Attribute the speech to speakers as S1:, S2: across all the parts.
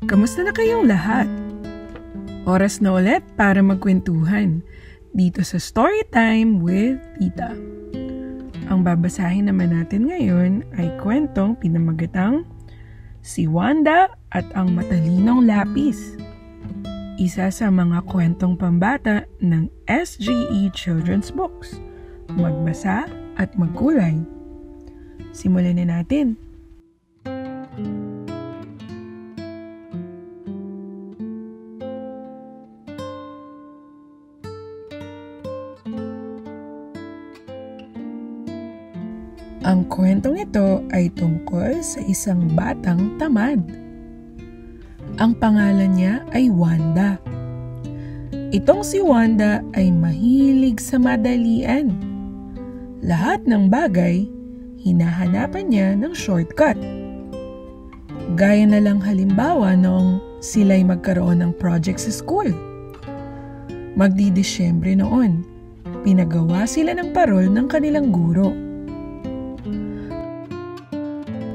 S1: Kamusta na kayong lahat? Oras na ulit para magkwentuhan dito sa Storytime with Tita. Ang babasahin naman natin ngayon ay kwentong pinamagatang Si Wanda at ang Matalinong Lapis. Isa sa mga kwentong pambata ng SGE Children's Books. Magbasa at magkulay. Simulan na natin. Ang kwentong ito ay tungkol sa isang batang tamad. Ang pangalan niya ay Wanda. Itong si Wanda ay mahilig sa madalian. Lahat ng bagay, hinahanapan niya ng shortcut. Gaya na lang halimbawa noong sila'y magkaroon ng project sa school. Magdi-Disyembre noon, pinagawa sila ng parol ng kanilang guro.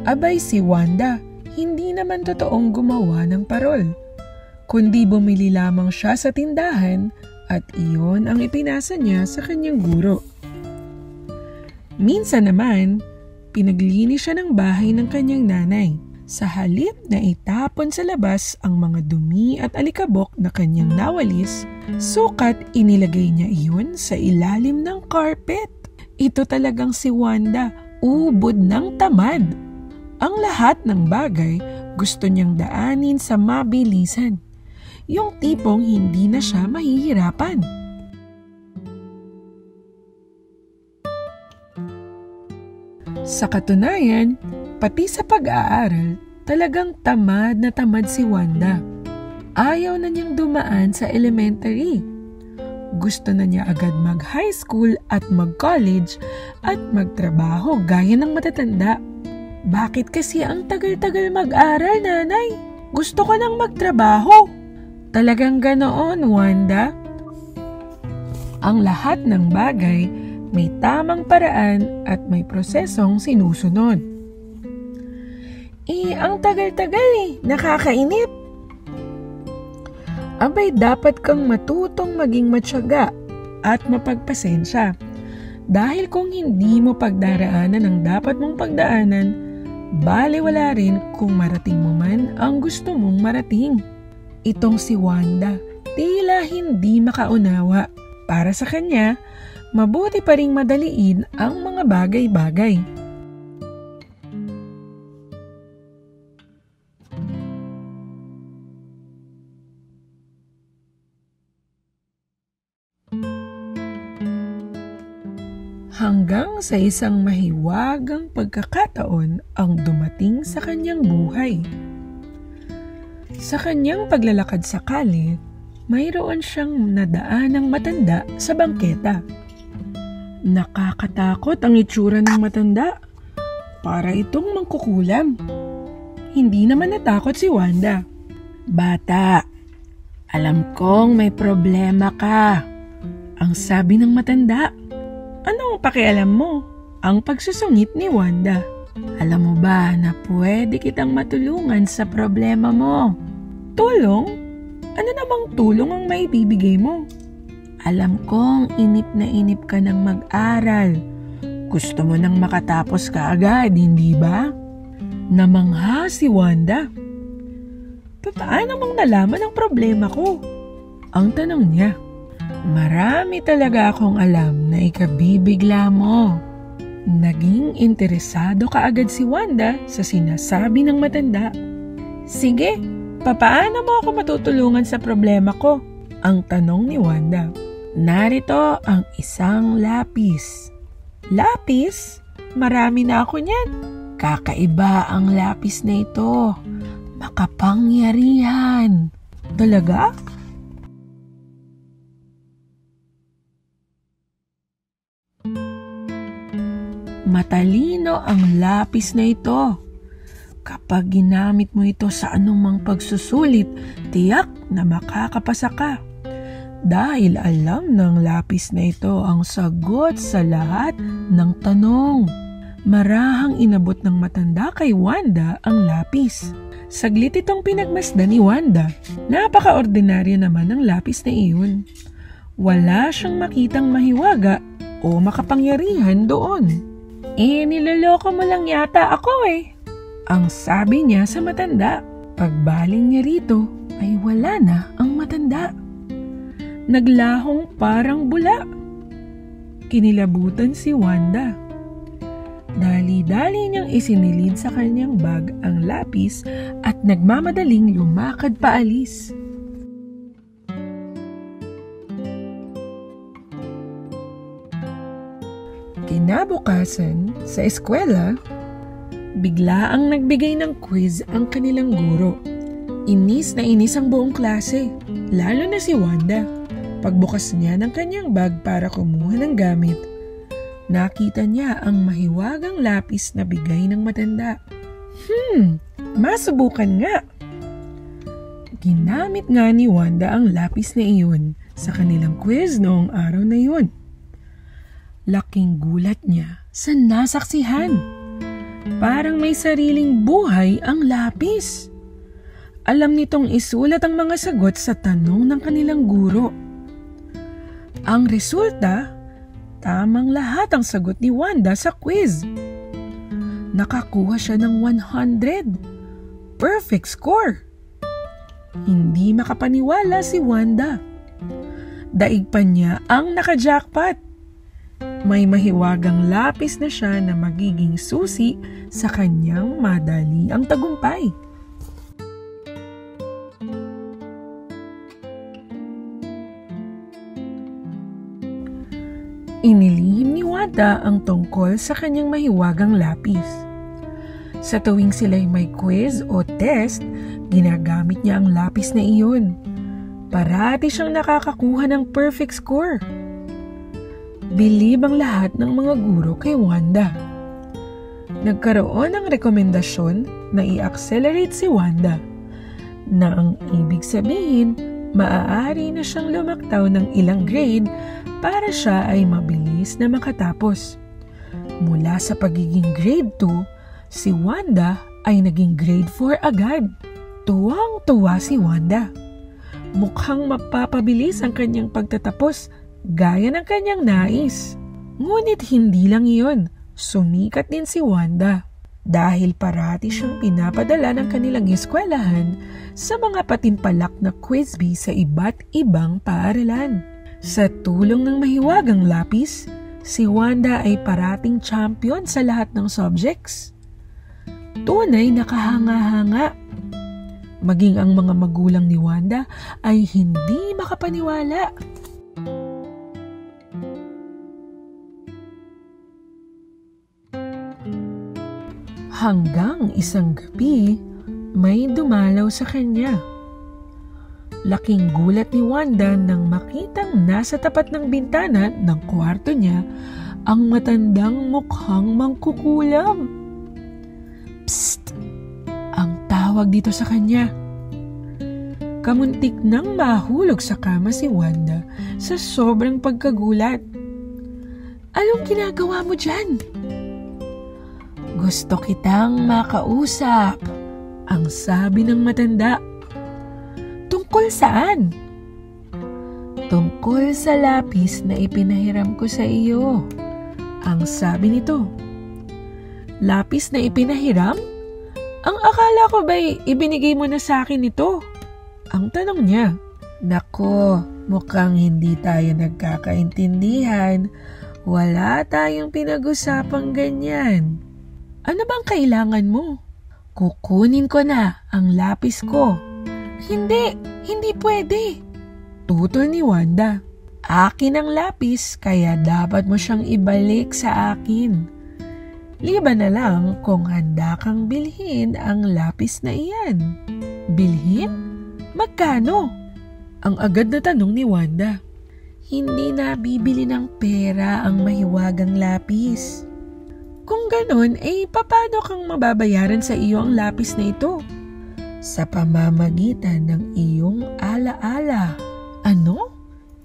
S1: Abay si Wanda, hindi naman totoong gumawa ng parol, kundi bumili lamang siya sa tindahan at iyon ang ipinasa niya sa kanyang guro. Minsan naman, pinaglinis siya ng bahay ng kanyang nanay. Sa halip na itapon sa labas ang mga dumi at alikabok na kanyang nawalis, sukat inilagay niya iyon sa ilalim ng carpet. Ito talagang si Wanda, ubod ng tamad. Ang lahat ng bagay gusto niyang daanin sa mabilisan. Yung tipong hindi na siya mahihirapan. Sa katunayan, pati sa pag-aaral, talagang tamad na tamad si Wanda. Ayaw na niyang dumaan sa elementary. Gusto na niya agad mag-high school at mag-college at magtrabaho gaya ng matatanda. Bakit kasi ang tagal-tagal mag-aral, nanay? Gusto ko nang magtrabaho. Talagang ganoon, Wanda? Ang lahat ng bagay may tamang paraan at may prosesong sinusunod. Ang tagal-tagal nakakainip. Abay, dapat kang matutong maging matyaga at mapagpasensya. Dahil kung hindi mo pagdaraanan ang dapat mong pagdaanan, balewala rin kung marating mo man ang gusto mong marating. Itong si Wanda, tila hindi makaunawa. Para sa kanya, mabuti pa ring madaliin ang mga bagay-bagay. Hanggang sa isang mahiwagang pagkakataon ang dumating sa kanyang buhay. Sa kanyang paglalakad sa kalye, mayroon siyang nadaanang matanda sa bangketa. Nakakatakot ang itsura ng matanda. Para itong mangkukulam. Hindi naman natakot si Wanda. Bata, alam kong may problema ka. Ang sabi ng matanda. Anong pakialam mo? Ang pagsusungit ni Wanda. Alam mo ba na pwede kitang matulungan sa problema mo? Tulong? Ano namang tulong ang maibibigay mo? Alam kong inip na inip ka ng mag-aral. Gusto mo nang makatapos ka agad, hindi ba? Namangha si Wanda. Paano mong nalaman ang problema ko? Ang tanong niya. Marami talaga akong alam na ikabibigla mo. Naging interesado kaagad si Wanda sa sinasabi ng matanda. Sige, papaano mo ako matutulungan sa problema ko? Ang tanong ni Wanda. Narito ang isang lapis. Lapis? Marami na ako niyan. Kakaiba ang lapis na ito. Makapangyarihan. Talaga? Matalino ang lapis na ito. Kapag ginamit mo ito sa anumang pagsusulit, tiyak na makakapasa ka. Dahil alam ng lapis na ito ang sagot sa lahat ng tanong. Marahang inabot ng matanda kay Wanda ang lapis. Saglit itong pinagmasdan ni Wanda. Napaka-ordinaryo naman ng lapis na iyon. Wala siyang makitang mahiwaga o makapangyarihan doon. Niloloko mo lang yata ako ang sabi niya sa matanda. Pagbaling niya rito ay wala na ang matanda. Naglahong parang bula. Kinilabutan si Wanda. Dali-dali niyang isinilid sa kanyang bag ang lapis at nagmamadaling lumakad paalis. Kinabukasan, sa eskwela, bigla ang nagbigay ng quiz ang kanilang guro. Inis na inis ang buong klase, lalo na si Wanda. Pagbukas niya ng kanyang bag para kumuha ng gamit, nakita niya ang mahiwagang lapis na bigay ng matanda. Masubukan nga. Ginamit nga ni Wanda ang lapis na iyon sa kanilang quiz noong araw na iyon. Laking gulat niya sa nasaksihan. Parang may sariling buhay ang lapis. Alam nitong isulat ang mga sagot sa tanong ng kanilang guro. Ang resulta, tamang lahat ang sagot ni Wanda sa quiz. Nakakuha siya ng 100. Perfect score. Hindi makapaniwala si Wanda. Daig pa niya ang naka-jackpot. May mahiwagang lapis na siya na magiging susi sa kanyang madali ang tagumpay. Inilihim ni Wanda ang tungkol sa kanyang mahiwagang lapis. Sa tuwing sila'y may quiz o test, ginagamit niya ang lapis na iyon. Parati siyang nakakakuha ng perfect score. Bilib ang lahat ng mga guro kay Wanda. Nagkaroon ng rekomendasyon na i-accelerate si Wanda, na ang ibig sabihin, maaari na siyang lumaktaw ng ilang grade para siya ay mabilis na makatapos. Mula sa pagiging grade 2, si Wanda ay naging grade 4 agad. Tuwang-tuwa si Wanda. Mukhang mapapabilis ang kanyang pagtatapos gaya ng kanyang nais. Ngunit hindi lang iyon, sumikat din si Wanda dahil parati siyang pinapadala ng kanilang eskwelahan sa mga patimpalak na quiz bee sa iba't ibang paaralan. Sa tulong ng mahiwagang lapis, si Wanda ay parating champion sa lahat ng subjects. Tunay na kahanga-hanga. Maging ang mga magulang ni Wanda ay hindi makapaniwala. Hanggang isang gabi, may dumalaw sa kanya. Laking gulat ni Wanda nang makitang nasa tapat ng bintana ng kwarto niya ang matandang mukhang mangkukulam. Psst! Ang tawag dito sa kanya. Kamuntik nang mahulog sa kama si Wanda sa sobrang pagkagulat. Anong ginagawa mo dyan? Gusto kitang makausap, ang sabi ng matanda. Tungkol saan? Tungkol sa lapis na ipinahiram ko sa iyo, ang sabi nito. Lapis na ipinahiram? Ang akala ko ba'y ibinigay mo na sa akin ito? Ang tanong niya. Nako, mukhang hindi tayo nagkakaintindihan. Wala tayong pinag-usapang ganyan. Ano bang kailangan mo? Kukunin ko na ang lapis ko. Hindi pwede. Tutol ni Wanda. Akin ang lapis kaya dapat mo siyang ibalik sa akin. Liban na lang kung handa kang bilhin ang lapis na iyan. Bilhin? Magkano? Ang agad na tanong ni Wanda. Hindi na bibili ng pera ang mahiwagang lapis. Kung ganon, paano kang mababayaran sa iyo ang lapis na ito? Sa pamamagitan ng iyong alaala. Ano?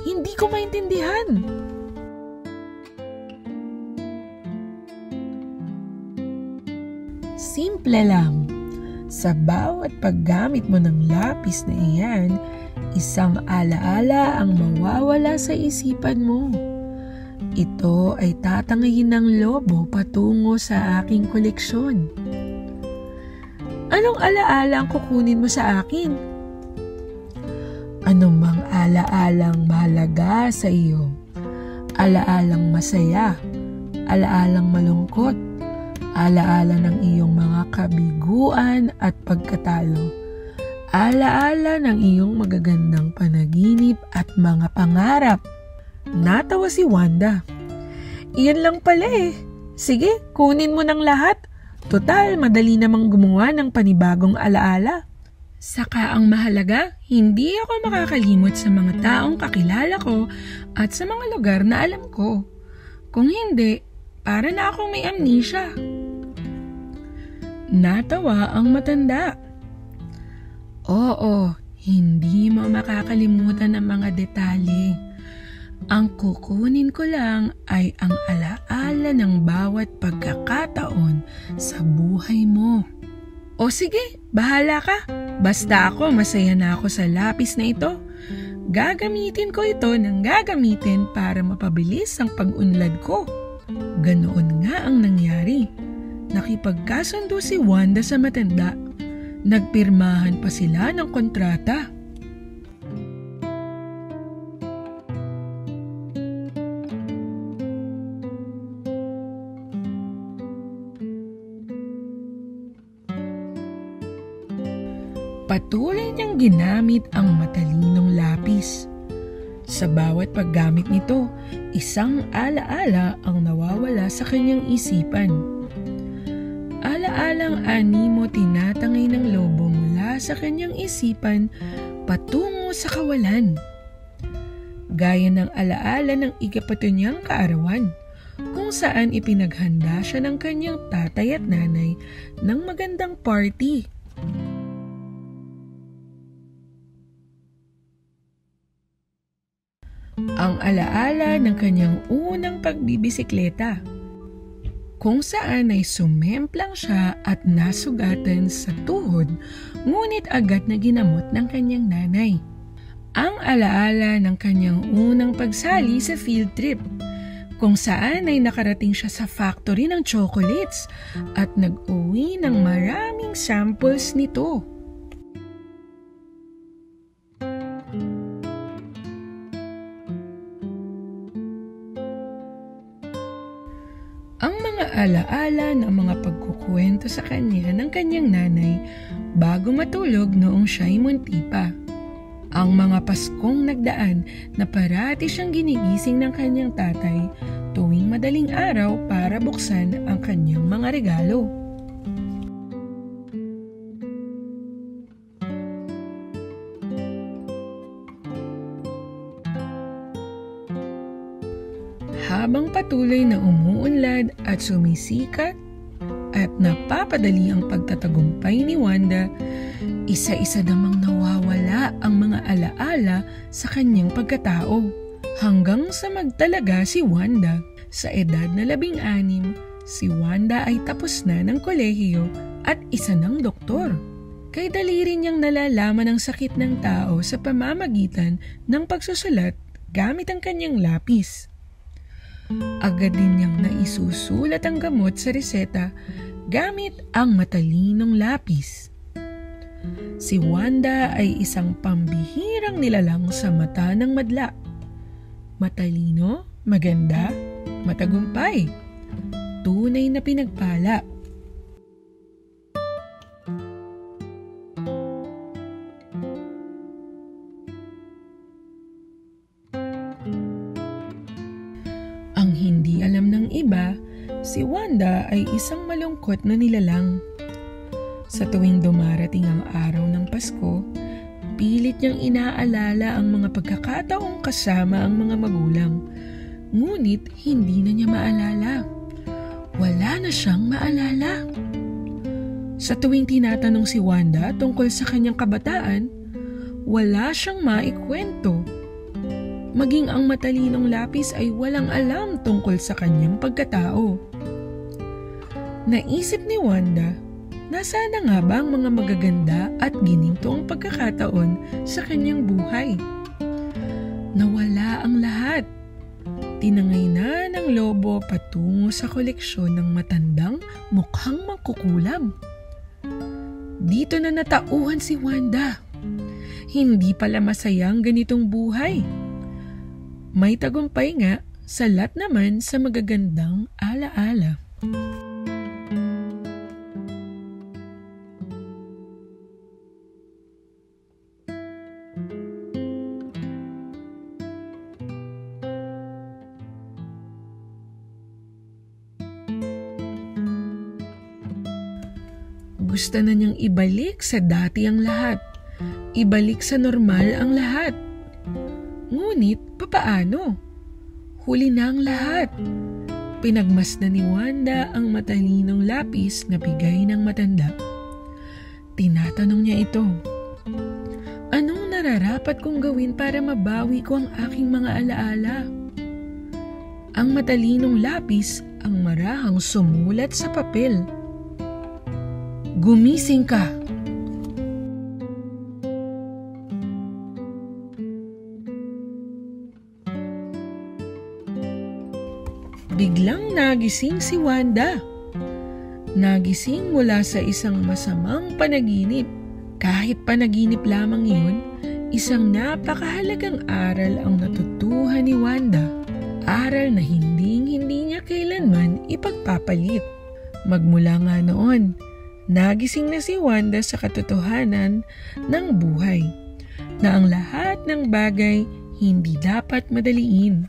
S1: Hindi ko maintindihan. simple lang. Sa bawat paggamit mo ng lapis na iyan, isang alaala ang mawawala sa isipan mo. Ito ay tatangayin ng lobo patungo sa aking koleksyon. Anong alaala ang kukunin mo sa akin? Anumang alaalang mahalaga sa iyo. Alaalang masaya, alaalang malungkot, alaala ng iyong mga kabiguan at pagkatalo, alaala ng iyong magagandang panaginip at mga pangarap. Natawa si Wanda. Iyan lang pala eh. Sige, kunin mo ng lahat. Total, madali namang gumawa ng panibagong alaala. Saka ang mahalaga, hindi ako makakalimot sa mga taong kakilala ko at sa mga lugar na alam ko. Kung hindi, para na akong may amnesia. Natawa ang matanda. Oo, hindi mo makakalimutan ang mga detalye. Ang kukunin ko lang ay ang alaala ng bawat pagkakataon sa buhay mo. O sige, bahala ka. Basta ako, masaya na ako sa lapis na ito. Gagamitin ko ito ng gagamitin para mapabilis ang pag-unlad ko. Ganoon nga ang nangyari. Nakipagkasundo si Wanda sa matanda. Nagpirmahan pa sila ng kontrata. Patuloy niyang ginamit ang matalinong lapis. Sa bawat paggamit nito, isang alaala ang nawawala sa kanyang isipan. Alaalang animo tinatangay ng lobo mula sa kanyang isipan patungo sa kawalan. Gaya ng alaala ng ikapatonyang kaarawan, kung saan ipinaghanda siya ng kanyang tatay at nanay ng magandang party. Ang alaala ng kanyang unang pagbibisikleta, kung saan ay sumemplang siya at nasugatan sa tuhod, ngunit agad na ginamot ng kanyang nanay. Ang alaala ng kanyang unang pagsali sa field trip, kung saan ay nakarating siya sa factory ng chocolates at nag-uwi ng maraming samples nito. Ang mga alaala ng mga pagkukwento sa kanya ng kanyang nanay bago matulog noong siya'y munti pa. Ang mga Paskong nagdaan na parati siyang ginigising ng kanyang tatay tuwing madaling araw para buksan ang kanyang mga regalo. Habang patuloy na umuunlad at sumisikat at napapadali ang pagtatagumpay ni Wanda, isa-isa namang nawawala ang mga alaala sa kanyang pagkatao. Hanggang sa magtalaga si Wanda. Sa edad na 16, si Wanda ay tapos na ng kolehiyo at isa ng doktor. Kay dali rin niyang nalalaman ang sakit ng tao sa pamamagitan ng pagsusulat gamit ang kanyang lapis. Agad din niyang naisusulat ang gamot sa reseta gamit ang matalinong lapis. Si Wanda ay isang pambihirang nilalang sa mata ng madla. Matalino, maganda, matagumpay, tunay na pinagpala. Ang hindi alam ng iba, si Wanda ay isang malungkot na nilalang. Sa tuwing dumarating ang araw ng Pasko, pilit niyang inaalala ang mga pagkakataong kasama ang mga magulang. Ngunit hindi na niya maalala. Wala na siyang maalala. Sa tuwing tinatanong si Wanda tungkol sa kanyang kabataan, wala siyang maikwento. Maging ang matalinong lapis ay walang alam tungkol sa kanyang pagkatao. Naisip ni Wanda, Nasaan na nga ba ang mga magaganda at ginintong pagkakataon sa kanyang buhay? Nawala ang lahat. Tinangay na ng lobo patungo sa koleksyon ng matandang mukhang mangkukulam. Dito na natauhan si Wanda. Hindi pala masayang ganitong buhay. May tagumpay nga, salat naman sa magagandang alaala. Gusto na niyang ibalik sa dati ang lahat. Ibalik sa normal ang lahat. Ngunit, papaano? Huli na ang lahat. Pinagmasdan ni Wanda ang matalinong lapis na bigay ng matanda. Tinatanong niya ito, anong nararapat kong gawin para mabawi ko ang aking mga alaala? Ang matalinong lapis ang marahang sumulat sa papel. Gumising ka! Biglang nagising si Wanda. Nagising mula sa isang masamang panaginip. Kahit panaginip lamang iyon, isang napakahalagang aral ang natutuhan ni Wanda. Aral na hindi niya kailanman ipagpapalit. Magmula nga noon, nagising na si Wanda sa katotohanan ng buhay, na ang lahat ng bagay hindi dapat madaliin.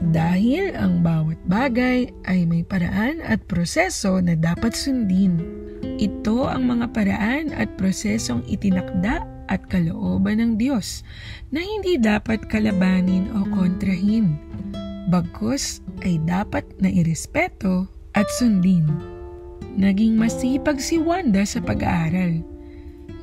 S1: Dahil ang bawat bagay ay may paraan at proseso na dapat sundin. Ito ang mga paraan at prosesong itinakda at kalooban ng Diyos na hindi dapat kalabanin o kontrahin. Bagkus ay dapat na irespeto at sundin. Naging masipag si Wanda sa pag-aaral.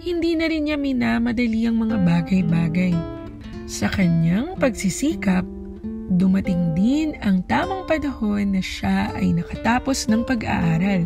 S1: Hindi na rin niya minamadali ang mga bagay-bagay. Sa kanyang pagsisikap, dumating din ang tamang panahon na siya ay nakatapos ng pag-aaral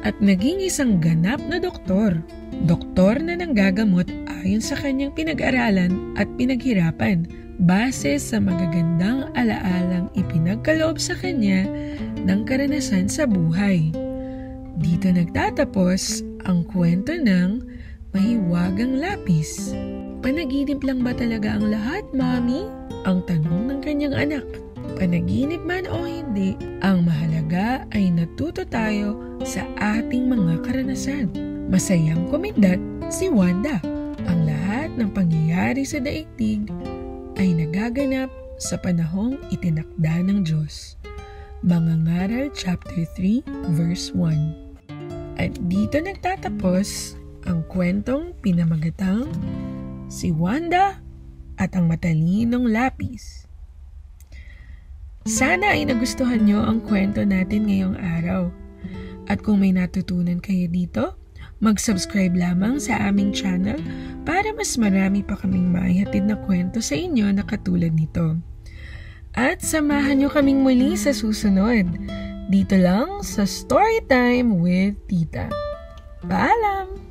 S1: at naging isang ganap na doktor. Doktor na nanggagamot ayon sa kanyang pinag-aralan at pinaghirapan base sa magagandang alaalang ipinagkaloob sa kanya ng karanasan sa buhay. Dito nagtatapos ang kwento ng Mahiwagang Lapis. Panaginip lang ba talaga ang lahat, Mami? Ang tanong ng kanyang anak. Panaginip man o hindi, ang mahalaga ay natuto tayo sa ating mga karanasan. Masayang kumindat si Wanda. Ang lahat ng pangyayari sa daigdig ay nagaganap sa panahong itinakda ng Diyos. Mangangaral chapter 3 verse 1. At dito nagtatapos ang kwentong pinamagatang Si Wanda at ang Matalinong Lapis. Sana ay nagustuhan nyo ang kwento natin ngayong araw. At kung may natutunan kayo dito, mag-subscribe lamang sa aming channel para mas marami pa kaming maihatid na kwento sa inyo na katulad nito. At samahan nyo kaming muli sa susunod, dito lang sa Storytime with Tita. Paalam!